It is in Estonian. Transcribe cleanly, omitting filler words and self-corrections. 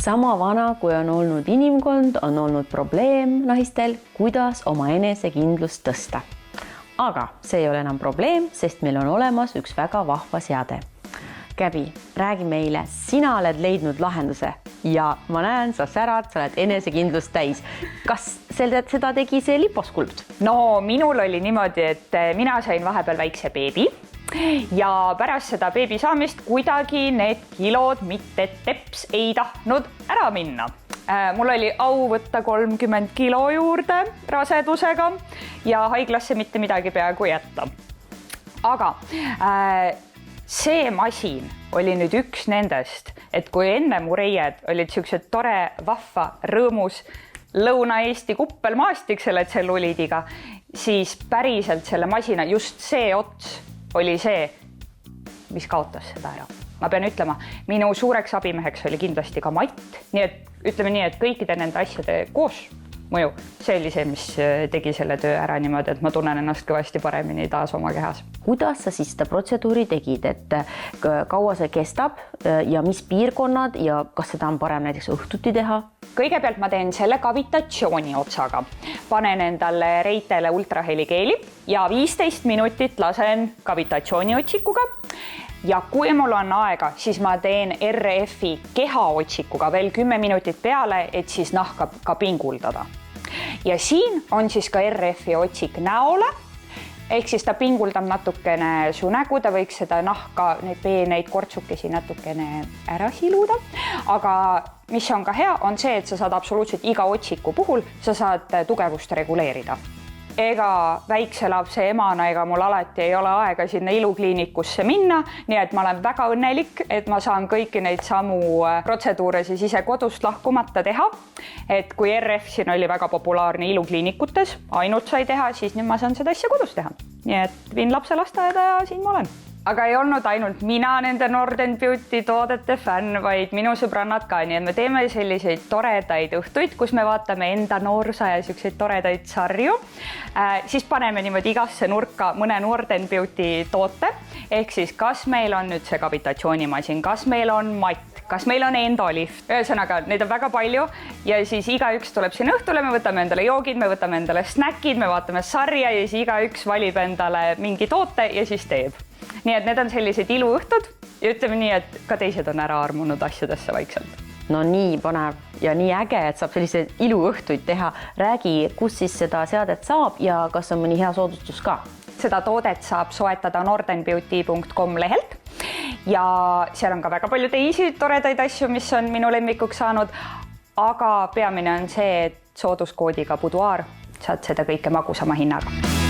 Sama vana, kui on olnud inimkond, on olnud probleem naistel, kuidas oma enesekindlust tõsta. Aga see ei ole enam probleem, sest meil on olemas üks väga vahva seade. Käbi, räägi meile, sina oled leidnud lahenduse ja ma näen, sa särad, sa oled enesekindlust täis. Kas seda tegi see liposkulpt? No minul oli niimoodi, et mina sain vahepeal väikse beebi ja pärast seda beebi saamist kuidagi need kilod mitte teps ei tahtnud ära minna. Mul oli au võtta 30 kilo juurde rasedusega ja haiglasse mitte midagi peaaegu jätta. Aga see masin oli nüüd üks nendest, et kui enne mu reied olid siuksed tore, vahva, rõõmus Lõuna-Eesti kuppelmaastik selle tselluliidiga, siis päriselt selle masina just see ots oli see, mis kaotas seda ära. Ma pean ütlema, minu suureks abimeheks oli kindlasti ka Matt, nii et ütleme nii, et kõikide nende asjade koos mõju, see oli see, mis tegi selle töö ära niimoodi, et ma tunnen ennast kõvasti paremini taas oma kehas. Kuidas sa siis seda protseduuri tegid, et kaua see kestab ja mis piirkonnad ja kas seda on parem näiteks õhtuti teha? Kõigepealt ma teen selle kavitatsiooni otsaga. Panen endale reitele ultrahelikeeli ja 15 minutit lasen kavitatsiooni otsikuga. Ja kui mul on aega, siis ma teen RF-i kehaotsikuga veel 10 minutit peale, et siis nahka ka pinguldada. Ja siin on siis ka RF-i otsik näole, ehk siis ta pinguldab natukene su nägu, ta võiks seda nahka, neid peeneid kortsukesi natukene ära siluda. Aga mis on ka hea, on see, et sa saad absoluutselt iga otsiku puhul, sa saad tugevust reguleerida. Ega väikse lapse emana, ega mul alati ei ole aega sinna ilukliinikusse minna, nii et ma olen väga õnnelik, et ma saan kõiki neid samu protseduure siis ise kodust lahkumata teha. Et kui RF siin oli väga populaarne ilukliinikutes, ainult sai teha, siis nüüd ma saan seda asja kodus teha. Nii et viin lapse lasteaeda ja siin ma olen. Aga ei olnud ainult mina nende Norden Beauty toodete fänn, vaid minu sõbrannad ka, nii et me teeme selliseid toredaid õhtuid, kus me vaatame enda noorsa ja selliseid toredaid sarju. Siis paneme niimoodi igasse nurka mõne Norden Beauty toote, ehk siis kas meil on nüüd see kavitatsioonimasin, kas meil on matt, kas meil on endolift, ühesõnaga, neid on väga palju ja siis igaüks tuleb siin õhtule, me võtame endale joogid, me võtame endale snäkid, me vaatame sarja ja siis igaüks valib endale mingi toote ja siis teeb. Nii et need on sellised iluõhtud ja ütleme nii, et ka teised on ära armunud asjadesse vaikselt. No nii põnev ja nii äge, et saab selliseid iluõhtuid teha. Räägi, kus siis seda seadet saab ja kas on mõni hea soodustus ka? Seda toodet saab soetada nordenbeauty.com lehelt ja seal on ka väga palju teisi toredaid asju, mis on minu lemmikuks saanud, aga peamine on see, et sooduskoodiga Boudoir saad seda kõike magusama hinnaga.